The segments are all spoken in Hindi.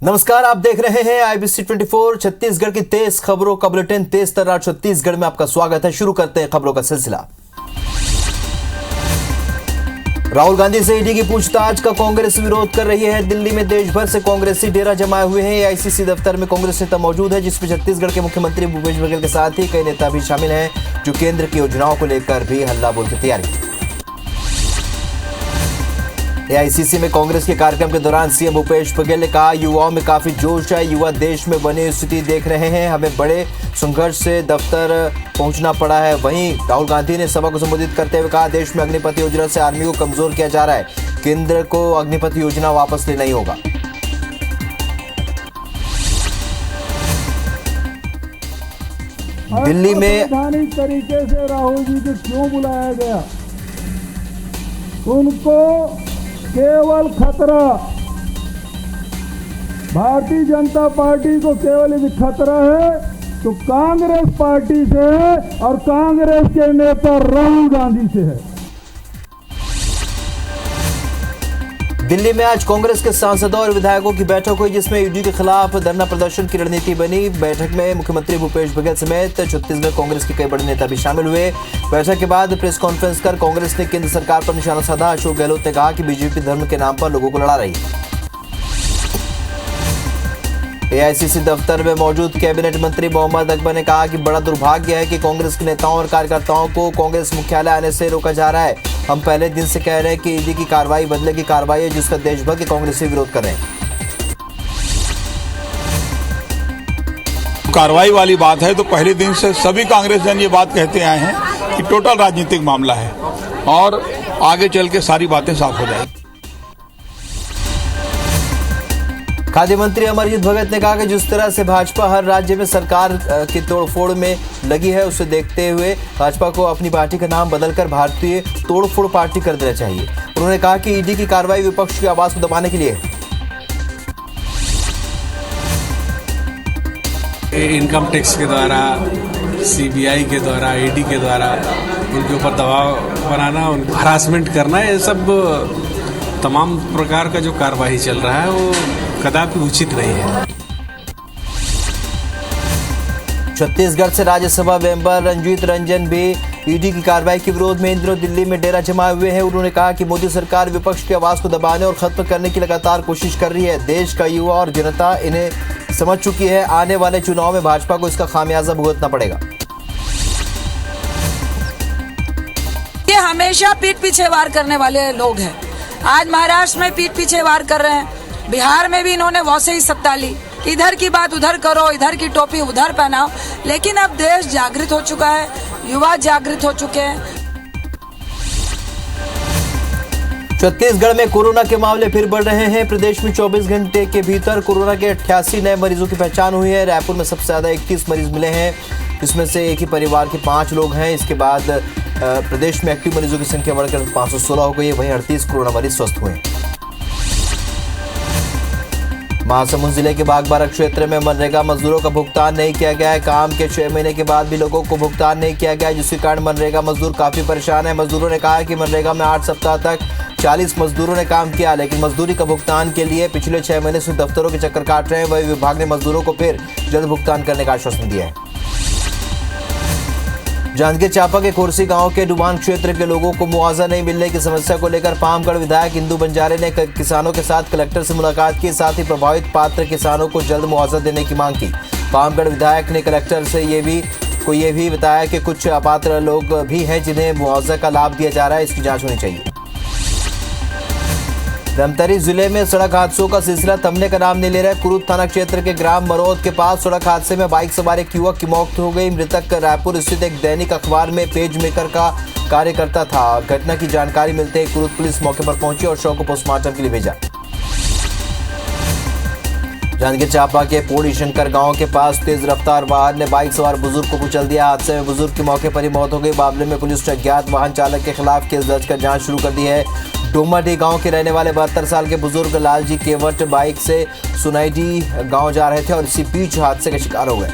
नमस्कार, आप देख रहे हैं IBC 24 छत्तीसगढ़ की तेज खबरों का बुलेटिन। तेज तर्रार छत्तीसगढ़ में आपका स्वागत है। शुरू करते हैं खबरों का सिलसिला। राहुल गांधी से ईडी की पूछताछ का कांग्रेस विरोध कर रही है। दिल्ली में देश भर से कांग्रेसी डेरा जमाए हुए हैं। AICC दफ्तर में कांग्रेस नेता मौजूद है, जिसमें छत्तीसगढ़ के मुख्यमंत्री भूपेश बघेल के साथ ही कई नेता भी शामिल हैं, जो केंद्र की योजनाओं को लेकर भी हल्ला बोल की तैयारी। AICC में कांग्रेस के कार्यक्रम के दौरान सीएम भूपेश बघेल ने कहा, युवाओं में काफी जोश है, युवा देश में बनी स्थिति देख रहे हैं, हमें बड़े संघर्ष से दफ्तर पहुंचना पड़ा है। वहीं राहुल गांधी ने सभा को संबोधित करते हुए कहा, देश में अग्निपथ योजना से आर्मी को कमजोर किया जा रहा है, केंद्र को अग्निपथ योजना वापस लेना ही होगा। दिल्ली में संवैधानिक तरीके से राहुल जी को क्यों बुलाया गया? उनको केवल खतरा, भारतीय जनता पार्टी को केवल यदि खतरा है तो कांग्रेस पार्टी से है और कांग्रेस के नेता राहुल गांधी से है। दिल्ली में आज कांग्रेस के सांसदों और विधायकों की बैठक हुई, जिसमें ईडी के खिलाफ धरना प्रदर्शन की रणनीति बनी। बैठक में मुख्यमंत्री भूपेश बघेल समेत छत्तीसगढ़ कांग्रेस के कई बड़े नेता भी शामिल हुए। बैठक के बाद प्रेस कॉन्फ्रेंस कर कांग्रेस ने केंद्र सरकार पर निशाना साधा। अशोक गहलोत ने कहा कि बीजेपी धर्म के नाम पर लोगों को लड़ा रही है। AICC दफ्तर में मौजूद कैबिनेट मंत्री मोहम्मद अकबर ने कहा कि बड़ा दुर्भाग्य है कि कांग्रेस के नेताओं और कार्यकर्ताओं को कांग्रेस मुख्यालय आने से रोका जा रहा है। हम पहले दिन से कह रहे हैं कि ईडी की कार्रवाई बदले की कार्रवाई है, जिसका देश भर के कांग्रेसी विरोध कर रहे हैं। कार्रवाई वाली बात है तो पहले दिन से सभी कांग्रेसजन ये बात कहते आए हैं कि टोटल राजनीतिक मामला है और आगे चल के सारी बातें साफ हो जाएगी। खाद्य मंत्री अमरजीत भगत ने कहा कि जिस तरह से भाजपा हर राज्य में सरकार की तोड़फोड़ में लगी है, उसे देखते हुए भाजपा को अपनी पार्टी का नाम बदलकर भारतीय तोड़फोड़ पार्टी कर देना चाहिए। उन्होंने कहा कि ईडी की कार्रवाई विपक्ष की आवाज को दबाने के लिए है। इनकम टैक्स के द्वारा, CBI के द्वारा, ईडी के द्वारा उनके ऊपर दबाव बनाना, उनको हरासमेंट करना, ये सब तमाम प्रकार का जो कार्रवाई चल रहा है वो कदापि उचित नहीं है। छत्तीसगढ़ से राज्यसभा मेंबर रंजीत रंजन भी ईडी की कार्रवाई के विरोध में इन दिनों दिल्ली में डेरा जमाए हुए हैं। उन्होंने कहा कि मोदी सरकार विपक्ष की आवाज को दबाने और खत्म करने की लगातार कोशिश कर रही है। देश का युवा और जनता इन्हें समझ चुकी है। आने वाले चुनाव में भाजपा को इसका खामियाजा भुगतना पड़ेगा। ये हमेशा पीठ पीछे वार करने वाले लोग हैं। आज महाराष्ट्र में पीठ पीछे वार कर रहे हैं, बिहार में भी इन्होंने वैसे ही सत्ता ली, इधर की बात उधर करो, इधर की टोपी उधर पहनाओ। लेकिन अब देश जागृत हो चुका है, युवा जागृत हो चुके हैं। छत्तीसगढ़ में कोरोना के मामले फिर बढ़ रहे हैं। प्रदेश में 24 घंटे के भीतर कोरोना के 88 नए मरीजों की पहचान हुई है। रायपुर में सबसे ज्यादा 31 मरीज मिले हैं, इसमें से एक ही परिवार के 5 लोग हैं। इसके बाद प्रदेश में एक्टिव मरीजों की संख्या बढ़कर 516 हो गई है। वहीं 38 कोरोना मरीज स्वस्थ हुए हैं। महासमुंद जिले के बागबारा क्षेत्र में मनरेगा मजदूरों का भुगतान नहीं किया गया है। काम के 6 महीने के बाद भी लोगों को भुगतान नहीं किया गया, जिसके कारण मनरेगा मजदूर काफी परेशान है। मजदूरों ने कहा कि मनरेगा में 8 सप्ताह तक 40 मजदूरों ने काम किया, लेकिन मजदूरी का भुगतान के लिए पिछले 6 महीने से दफ्तरों के चक्कर काट रहे हैं। वही विभाग ने मजदूरों को फिर जल्द भुगतान करने का आश्वासन दिया है। जांजगीर चांपा के खुर्सी गांव के डुबान क्षेत्र के लोगों को मुआवजा नहीं मिलने की समस्या को लेकर पामगढ़ विधायक इंदू बंजारे ने किसानों के साथ कलेक्टर से मुलाकात की, साथ ही प्रभावित पात्र किसानों को जल्द मुआवजा देने की मांग की। पामगढ़ विधायक ने कलेक्टर से ये भी बताया कि कुछ अपात्र लोग भी हैं जिन्हें मुआवजा का लाभ दिया जा रहा है, इसकी जाँच होनी चाहिए। धमतरी जिले में सड़क हादसों का सिलसिला थमने का नाम नहीं ले रहा है। कुरूद थाना क्षेत्र के ग्राम मरौद के पास सड़क हादसे में बाइक सवार एक युवक की मौत हो गई। मृतक रायपुर स्थित एक दैनिक अखबार में पेज मेकर का कार्यकर्ता था। घटना की जानकारी मिलते ही कुरूद पुलिस मौके पर पहुंची और शव को पोस्टमार्टम के लिए भेजा। जांजगीर चांपा के पोड़ी शंकर गांव के पास तेज रफ्तार वाहन ने बाइक सवार बुजुर्ग को कुचल दिया। हादसे में बुजुर्ग की मौके पर ही मौत हो गई। मामले में पुलिस ने अज्ञात वाहन चालक के खिलाफ केस दर्ज कर जांच शुरू कर दी है। डोमाडी गांव के रहने वाले 72 साल के बुजुर्ग लालजी केवट बाइक से सुनाईडी गांव जा रहे थे और इसी बीच हादसे का शिकार हो गए।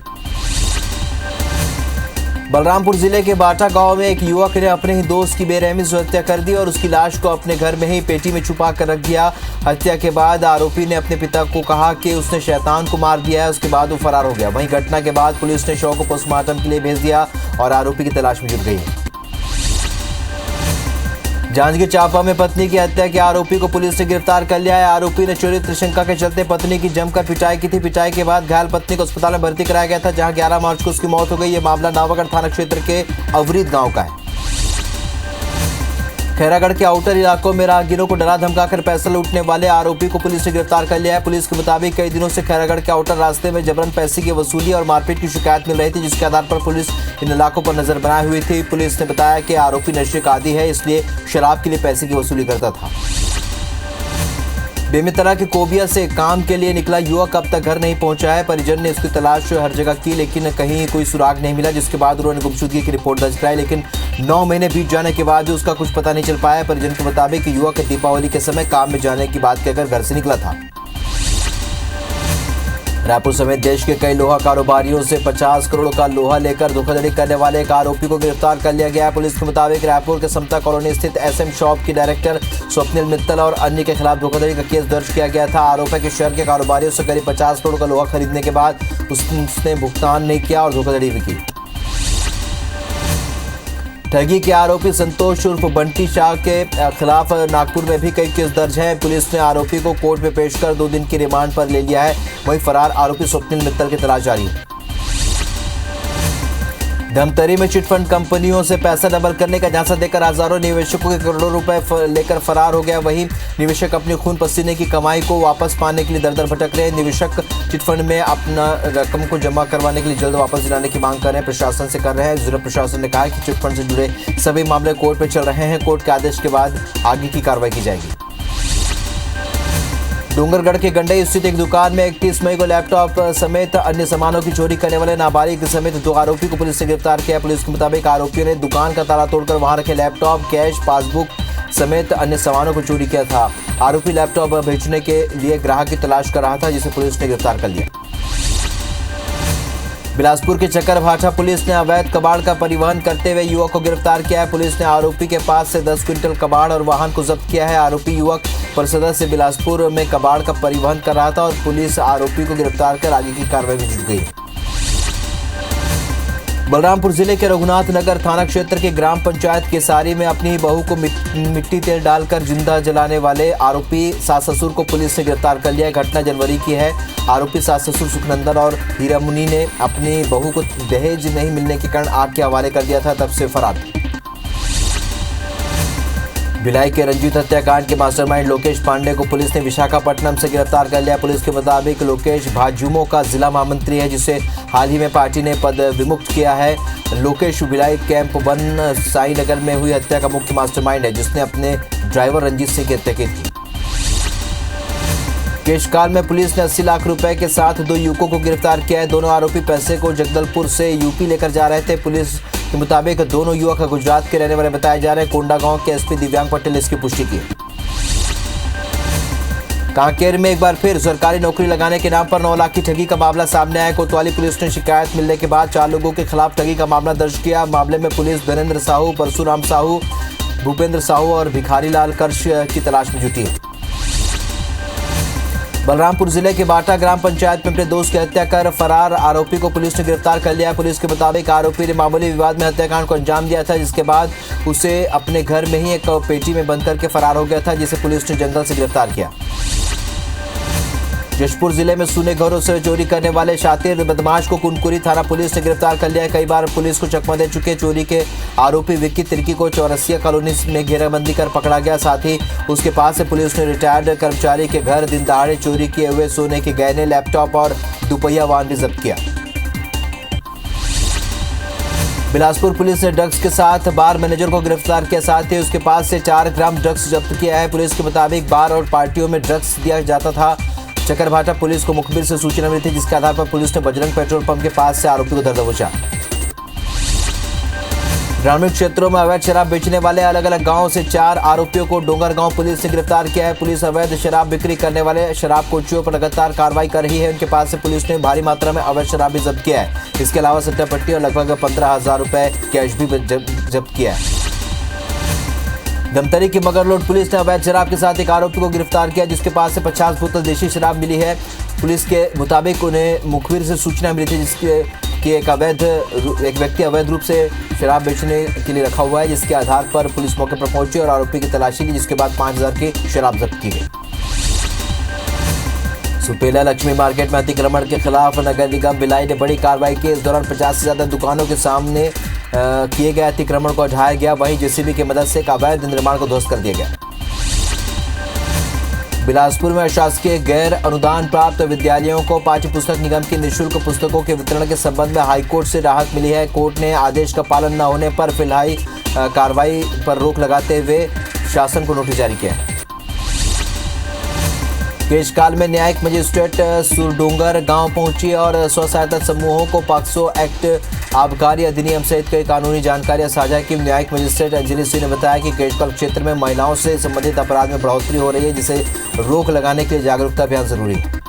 बलरामपुर जिले के बाटा गांव में एक युवक ने अपने ही दोस्त की बेरहमी से हत्या कर दी और उसकी लाश को अपने घर में ही पेटी में छुपा कर रख दिया। हत्या के बाद आरोपी ने अपने पिता को कहा कि उसने शैतान को मार दिया है। उसके बाद वो फरार हो गया। वहीं घटना के बाद पुलिस ने शव को पोस्टमार्टम के लिए भेज दिया और आरोपी की तलाश में जुट गई है। जांजगीर चांपा में पत्नी की हत्या के आरोपी को पुलिस ने गिरफ्तार कर लिया है। आरोपी ने चोरी त्रिशंका के चलते पत्नी की जमकर पिटाई की थी। पिटाई के बाद घायल पत्नी को अस्पताल में भर्ती कराया गया था, जहां 11 मार्च को उसकी मौत हो गई। ये मामला नावागढ़ थाना क्षेत्र के अवरीद गांव का है। खैरागढ़ के आउटर इलाकों में राहगीरों को डरा धमकाकर पैसा लूटने वाले आरोपी को पुलिस ने गिरफ्तार कर लिया है। पुलिस के मुताबिक कई दिनों से खैरागढ़ के आउटर रास्ते में जबरन पैसे की वसूली और मारपीट की शिकायत मिल रही थी, जिसके आधार पर पुलिस इन इलाकों पर नजर बनाए हुई थी। पुलिस ने बताया कि आरोपी नशे का आदी है, इसलिए शराब के लिए पैसे की वसूली करता था। बेमेतरा के कोबिया से काम के लिए निकला युवक अब तक घर नहीं पहुंचा है। परिजन ने उसकी तलाश हर जगह की, लेकिन कहीं कोई सुराग नहीं मिला, जिसके बाद उन्होंने गुमशुदगी की रिपोर्ट दर्ज कराई। लेकिन 9 महीने बीत जाने के बाद उसका कुछ पता नहीं चल पाया। परिजन के मुताबिक युवक दीपावली के समय काम में जाने की बात कहकर घर से निकला था। रायपुर समेत देश के कई लोहा कारोबारियों से 50 करोड़ का लोहा लेकर धोखाधड़ी करने वाले एक आरोपी को गिरफ्तार कर लिया गया है। पुलिस के मुताबिक रायपुर के समता कॉलोनी स्थित SM शॉप की डायरेक्टर स्वप्निल मित्तल और अन्य के खिलाफ धोखाधड़ी का केस दर्ज किया गया था। आरोप है कि शहर के कारोबारियों से करीब 50 करोड़ का लोहा खरीदने के बाद उसने भुगतान नहीं किया और धोखाधड़ी भी की। ठगी के आरोपी संतोष उर्फ बंटी शाह के खिलाफ नागपुर में भी कई केस दर्ज हैं। पुलिस ने आरोपी को कोर्ट में पेश कर 2 दिन की रिमांड पर ले लिया है। वहीं फरार आरोपी स्वप्निल मित्तल की तलाश जारी है। धमतरी में चिटफंड कंपनियों से पैसा डबल करने का झांसा देकर हजारों निवेशकों के करोड़ों रुपए लेकर फरार हो गया। वहीं निवेशक अपनी खून पसीने की कमाई को वापस पाने के लिए दर दर भटक रहे हैं। निवेशक चिटफंड में अपना रकम को जमा करवाने के लिए जल्द वापस दिलाने की मांग कर रहे हैं, प्रशासन से कर रहे हैं। जिला प्रशासन ने कहा कि चिटफंड से जुड़े सभी मामले कोर्ट में चल रहे हैं। कोर्ट के आदेश के बाद आगे की कार्रवाई की जाएगी। डूंगरगढ़ के गंडई स्थित एक दुकान में 31 मई को लैपटॉप समेत अन्य सामानों की चोरी करने वाले नाबालिग समेत 2 आरोपी को पुलिस ने गिरफ्तार किया। पुलिस के मुताबिक आरोपियों ने दुकान का ताला तोड़कर वहां रखे लैपटॉप, कैश, पासबुक समेत अन्य सामानों को चोरी किया था। आरोपी लैपटॉप बेचने के लिए ग्राहक की तलाश कर रहा था, जिसे पुलिस ने गिरफ्तार कर लिया। बिलासपुर के चक्करभाठा पुलिस ने अवैध कबाड़ का परिवहन करते हुए युवक को गिरफ्तार किया है। पुलिस ने आरोपी के पास से 10 क्विंटल कबाड़ और वाहन को जब्त किया है। आरोपी युवक परसदा से बिलासपुर में कबाड़ का परिवहन कर रहा था और पुलिस आरोपी को गिरफ्तार कर आगे की कार्रवाई में जुट गई। बलरामपुर जिले के रघुनाथ नगर थाना क्षेत्र के ग्राम पंचायत केसारी में अपनी बहू को मिट्टी तेल डालकर जिंदा जलाने वाले आरोपी सास ससुर को पुलिस ने गिरफ्तार कर लिया है। घटना जनवरी की है। आरोपी सास ससुर सुखनंदन और हीरामुनि ने अपनी बहू को दहेज नहीं मिलने के कारण आग के हवाले कर दिया था, तब से फरार। भिलाई के रंजीत हत्याकांड के मास्टरमाइंड लोकेश पांडे को पुलिस ने विशाखापट्टनम से गिरफ्तार कर लिया। पुलिस के मुताबिक लोकेश भाजयुमो का जिला महामंत्री है, जिसे हाल ही में पार्टी ने पद विमुक्त किया है। लोकेश भिलाई कैंप 1 साई नगर में हुई हत्या का मुख्य मास्टरमाइंड है, जिसने अपने ड्राइवर रंजीत सिंह की हत्या की थी। केशकाल में पुलिस ने 80 लाख रुपए के साथ 2 युवकों को गिरफ्तार किया है। दोनों आरोपी पैसे को जगदलपुर से यूपी लेकर जा रहे थे। पुलिस के मुताबिक दोनों युवक गुजरात के रहने वाले बताए जा रहे हैं। कोंडा गांव के एसपी दिव्यांग पटेल इसकी पुष्टि की। कांकेर में एक बार फिर सरकारी नौकरी लगाने के नाम पर 9 लाख की ठगी का मामला सामने आया। कोतवाली पुलिस ने शिकायत मिलने के बाद 4 लोगों के खिलाफ ठगी का मामला दर्ज किया। मामले में पुलिस धनेन्द्र साहू, परशुराम साहू, भूपेंद्र साहू और भिखारी लाल कर्श की तलाश में जुटी है। बलरामपुर जिले के बाटा ग्राम पंचायत में अपने दोस्त की हत्या कर फरार आरोपी को पुलिस ने गिरफ्तार कर लिया है। पुलिस के मुताबिक आरोपी ने मामूली विवाद में हत्याकांड को अंजाम दिया था, जिसके बाद उसे अपने घर में ही एक पेटी में बंद करके फरार हो गया था, जिसे पुलिस ने जंगल से गिरफ्तार किया। जशपुर जिले में सूने घरों से चोरी करने वाले शातिर बदमाश को कुनकुरी थाना पुलिस ने गिरफ्तार कर लिया है। कई बार पुलिस को चकमा दे चुके चोरी के आरोपी विक्की तिर्की को चौरसिया कॉलोनी में घेराबंदी कर पकड़ा गया। साथ ही उसके पास से पुलिस ने रिटायर्ड कर्मचारी के घर दिन दहाड़े चोरी किए हुए सोने के गहने, लैपटॉप और दुपहिया वाहन भी जब्त किया। बिलासपुर पुलिस ने ड्रग्स के साथ बार मैनेजर को गिरफ्तार किया। साथ ही उसके पास से 4 ग्राम ड्रग्स जब्त किया है। पुलिस के मुताबिक बार और पार्टियों में ड्रग्स दिया जाता था। चक्करभाठा पुलिस को मुखबिर से सूचना मिली थी, जिसके आधार पर पुलिस ने बजरंग पेट्रोल पंप के पास से आरोपी को धर दबोचा। ग्रामीण क्षेत्रों में अवैध शराब बेचने वाले अलग अलग गांवों से 4 आरोपियों को डोंगरगांव पुलिस ने गिरफ्तार किया है। पुलिस अवैध शराब बिक्री करने वाले शराब कोचियों पर लगातार कार्रवाई कर रही है। उनके पास से पुलिस ने भारी मात्रा में अवैध शराब भी जब्त किया है। इसके अलावा सट्टा पट्टी और लगभग 15,000 रुपए कैश भी जब्त किया है। धमतरी की मगरलोड पुलिस ने अवैध शराब के साथ एक आरोपी को गिरफ्तार किया, जिसके पास से 50 बोतल देशी शराब मिली है। पुलिस के मुताबिक उन्हें मुखबिर से सूचना मिली थी जिसके कि एक व्यक्ति अवैध रूप से शराब बेचने के लिए रखा हुआ है, जिसके आधार पर पुलिस मौके पर पहुंची और आरोपी की तलाशी ली, जिसके बाद 5,000 की शराब जब्त की गई। सुपेला लक्ष्मी मार्केट में अतिक्रमण के खिलाफ नगर निगम भिलाई ने बड़ी कार्रवाई की। इस दौरान 50 से ज्यादा दुकानों के सामने किए गए अतिक्रमण को हटाया गया। वहीं जेसीबी की मदद से एक अवैध निर्माण को ध्वस्त कर दिया गया। बिलासपुर में अशासकीय गैर अनुदान प्राप्त विद्यालयों को पाठ्य पुस्तक निगम की निःशुल्क पुस्तकों के वितरण के संबंध में हाईकोर्ट से राहत मिली है। कोर्ट ने आदेश का पालन न होने पर फिलहाल कार्रवाई पर रोक लगाते हुए शासन को नोटिस जारी किया है। केशकाल में न्यायिक मजिस्ट्रेट सुरडूंगर गांव पहुंची और स्व सहायता समूहों को पॉक्सो एक्ट, आबकारी अधिनियम सहित कई कानूनी जानकारियां साझा की। न्यायिक मजिस्ट्रेट अंजलि सिंह ने बताया कि केशकाल क्षेत्र में महिलाओं से संबंधित अपराध में बढ़ोतरी हो रही है, जिसे रोक लगाने के लिए जागरूकता अभियान जरूरी है।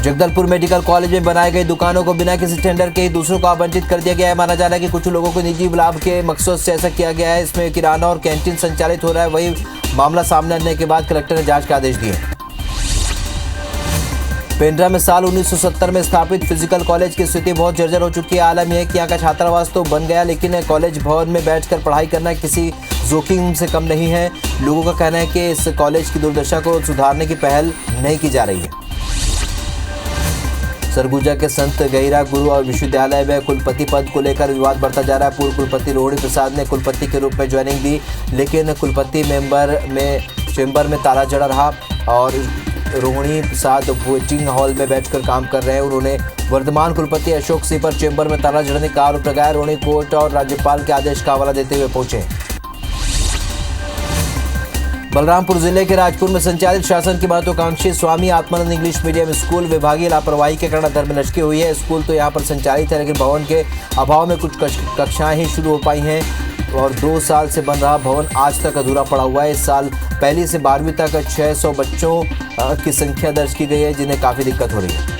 जगदलपुर मेडिकल कॉलेज में बनाई गई दुकानों को बिना किसी टेंडर के ही दूसरों को आवंटित कर दिया गया है। माना जा रहा है कि कुछ लोगों को निजी लाभ के मकसद से ऐसा किया गया है। इसमें किराना और कैंटीन संचालित हो रहा है। वहीं मामला सामने आने के बाद कलेक्टर ने जांच के आदेश दिए। पेंड्रा में साल 1970 में स्थापित फिजिकल कॉलेज की स्थिति बहुत जर्जर हो चुकी है। आलम यह है कि यहाँ का छात्रावास तो बन गया, लेकिन कॉलेज भवन में बैठकर पढ़ाई करना किसी जोखिम से कम नहीं है। लोगों का कहना है कि इस कॉलेज की दुर्दशा को सुधारने की पहल नहीं की जा रही है। सरगुजा के संत गहिरा गुरु और विश्वविद्यालय में कुलपति पद को लेकर विवाद बढ़ता जा रहा है। पूर्व कुलपति रोहिणी प्रसाद ने कुलपति के रूप में ज्वाइनिंग दी, लेकिन कुलपति चेंबर में ताला जड़ा रहा और रोहिणी प्रसाद वेटिंग हॉल में बैठकर काम कर रहे हैं। उन्होंने वर्तमान कुलपति अशोक सिंह पर चेंबर में ताला जड़ने का आरोप लगाया। रोहिणी कोर्ट और राज्यपाल के आदेश का हवाला देते हुए पहुंचे। बलरामपुर जिले के राजपुर में संचालित शासन की महत्वाकांक्षी Swami Atmanand English medium school विभागीय लापरवाही के कारण धर्म नष्ट हुई है। स्कूल तो यहां पर संचालित है, लेकिन भवन के अभाव में कुछ कक्षाएं ही शुरू हो पाई हैं और 2 साल से बन रहा भवन आज तक अधूरा पड़ा हुआ है। इस साल 1 से 12वीं तक 600 बच्चों की संख्या दर्ज की गई है, जिन्हें काफी दिक्कत हो रही है।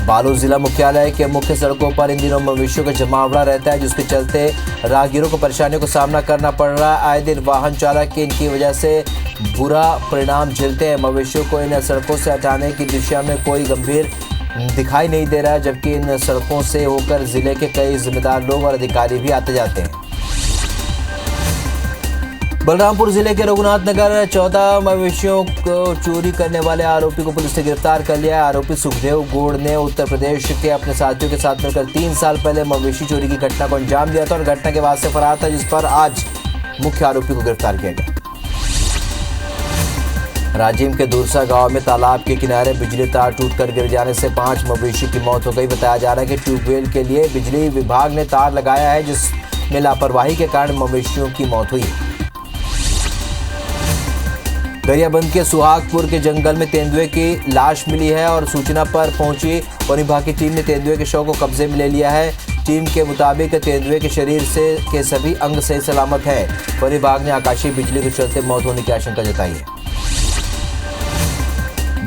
बालोद जिला मुख्यालय के मुख्य सड़कों पर इन दिनों मवेशियों का जमावड़ा रहता है, जिसके चलते राहगीरों को परेशानियों का सामना करना पड़ रहा है। आए दिन वाहन चालक इनकी वजह से बुरा परिणाम झेलते हैं। मवेशियों को इन सड़कों से हटाने की दिशा में कोई गंभीर दिखाई नहीं दे रहा है, जबकि इन सड़कों से होकर जिले के कई जिम्मेदार लोग और अधिकारी भी आते जाते हैं। बलरामपुर जिले के रघुनाथ नगर 14 मवेशियों को चोरी करने वाले आरोपी को पुलिस ने गिरफ्तार कर लिया है। आरोपी सुखदेव गोड़ ने उत्तर प्रदेश के अपने साथियों के साथ मिलकर 3 साल पहले मवेशी चोरी की घटना को अंजाम दिया था और घटना के बाद से फरार था, जिस पर आज मुख्य आरोपी को गिरफ्तार किया गया। राजिम के दूरसा गांव में तालाब के किनारे बिजली तार टूटकर गिर जाने से 5 मवेशी की मौत हो गई। बताया जा रहा है कि ट्यूबवेल के लिए बिजली विभाग ने तार लगाया है, जिसमें लापरवाही के कारण मवेशियों की मौत हुई। गरियाबंद के सुहागपुर के जंगल में तेंदुए की लाश मिली है और सूचना पर पहुंची वन विभाग की टीम ने तेंदुए के शव को कब्जे में ले लिया है। टीम के मुताबिक तेंदुए के शरीर के सभी अंग सही सलामत है। वन विभाग ने आकाशीय बिजली के चलते मौत होने की आशंका जताई है।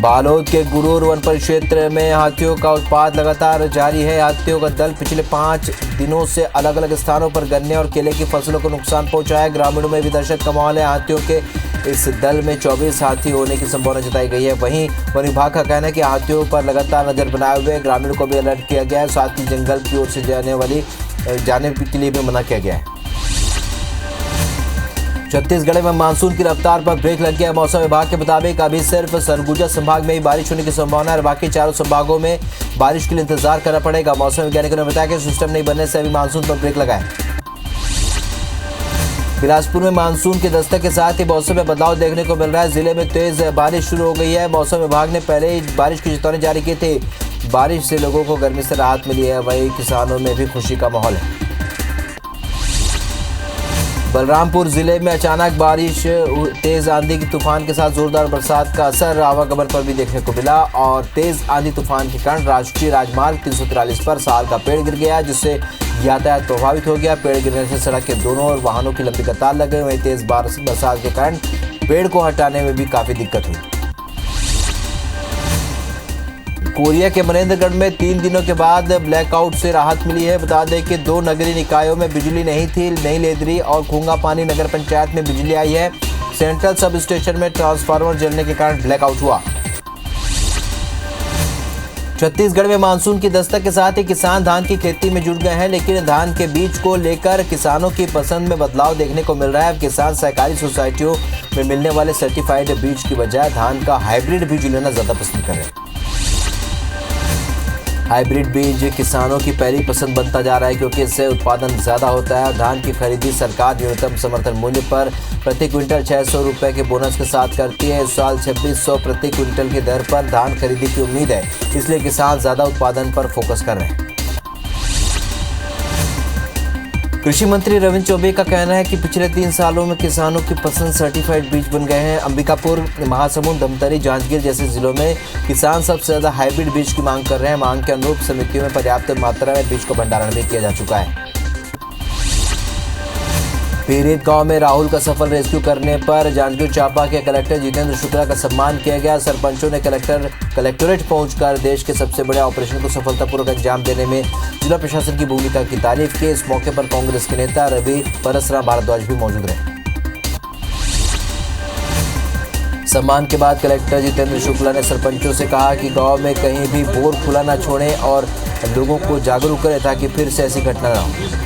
बालोद के गुरूर वन परिक्षेत्र में हाथियों का उत्पात लगातार जारी है। हाथियों का दल पिछले 5 दिनों से अलग अलग स्थानों पर गन्ने और केले की फसलों को नुकसान पहुंचाया है। ग्रामीणों में भी दहशत का माहौल है। हाथियों के इस दल में 24 हाथी होने की संभावना जताई गई है। वहीं वन विभाग का कहना है कि हाथियों पर लगातार नजर बनाए हुए ग्रामीणों को भी अलर्ट किया गया है। साथ ही जंगल की ओर से जाने के लिए भी मना किया गया है। छत्तीसगढ़ में मानसून की रफ्तार पर ब्रेक लग गया। मौसम विभाग के मुताबिक अभी सिर्फ सरगुजा संभाग में ही बारिश होने की संभावना है और बाकी 4 संभागों में बारिश के लिए इंतजार करना पड़ेगा। मौसम वैज्ञानिकों ने बताया कि सिस्टम नहीं बनने से अभी मानसून पर ब्रेक लगा है। बिलासपुर में मानसून के दस्तक के साथ ही मौसम में बदलाव देखने को मिल रहा है। जिले में तेज बारिश शुरू हो गई है। मौसम विभाग ने पहले ही बारिश की चेतावनी जारी की थी। बारिश से लोगों को गर्मी से राहत मिली है, वहीं किसानों में भी खुशी का माहौल है। बलरामपुर जिले में अचानक बारिश, तेज आंधी की तूफान के साथ जोरदार बरसात का असर आवागमन पर भी देखने को मिला और तेज आंधी तूफान के कारण राष्ट्रीय राजमार्ग 343 पर साल का पेड़ गिर गया, जिससे यातायात प्रभावित हो गया। पेड़ गिरने से सड़क के दोनों ओर वाहनों की लंबी कतार लग गई। वहीं तेज बरसात के कारण पेड़ को हटाने में भी काफी दिक्कत हुई। कोरिया के मनेंद्रगढ़ में 3 दिनों के बाद ब्लैकआउट से राहत मिली है। बता दें कि 2 नगरीय निकायों में बिजली नहीं थी। नई लेदरी और खूंगापानी नगर पंचायत में बिजली आई है। सेंट्रल सब स्टेशन में ट्रांसफार्मर जलने के कारण ब्लैकआउट हुआ। छत्तीसगढ़ में मानसून की दस्तक के साथ ही किसान धान की खेती में जुट गए हैं, लेकिन धान के बीज को लेकर किसानों की पसंद में बदलाव देखने को मिल रहा है। अब किसान सहकारी सोसाइटियों में मिलने वाले सर्टिफाइड बीज की बजाय धान का हाइब्रिड बीज लेना ज्यादा पसंद कर रहे हैं। हाइब्रिड बीज किसानों की पहली पसंद बनता जा रहा है, क्योंकि इससे उत्पादन ज्यादा होता है। धान की खरीदी सरकार न्यूनतम समर्थन मूल्य पर प्रति क्विंटल 600 रुपए के बोनस के साथ करती है। इस साल 2600 प्रति क्विंटल की दर पर धान खरीदी की उम्मीद है, इसलिए किसान ज्यादा उत्पादन पर फोकस कर रहे हैं। कृषि मंत्री रविंद्र चौबे का कहना है कि पिछले 3 सालों में किसानों की पसंद सर्टिफाइड बीज बन गए हैं। अंबिकापुर, महासमुंद, धमतरी, जांजगीर जैसे जिलों में किसान सबसे ज्यादा हाइब्रिड बीज की मांग कर रहे हैं। मांग के अनुरूप समितियों में पर्याप्त मात्रा में बीज का भंडारण भी किया जा चुका है। पीड़ित गांव में राहुल का सफल रेस्क्यू करने पर जांजगीर चांपा के कलेक्टर जितेंद्र शुक्ला का सम्मान किया गया। सरपंचों ने कलेक्टोरेट पहुंचकर देश के सबसे बड़े ऑपरेशन को सफलतापूर्वक अंजाम देने में जिला प्रशासन की भूमिका की तारीफ की। इस मौके पर कांग्रेस के नेता रवि परसराम भारद्वाज भी मौजूद रहे। सम्मान के बाद कलेक्टर जितेंद्र शुक्ला ने सरपंचों से कहा कि गांव में कहीं भी बोर खुला न छोड़ें और लोगों को जागरूक करें ताकि फिर से ऐसी घटना न हो।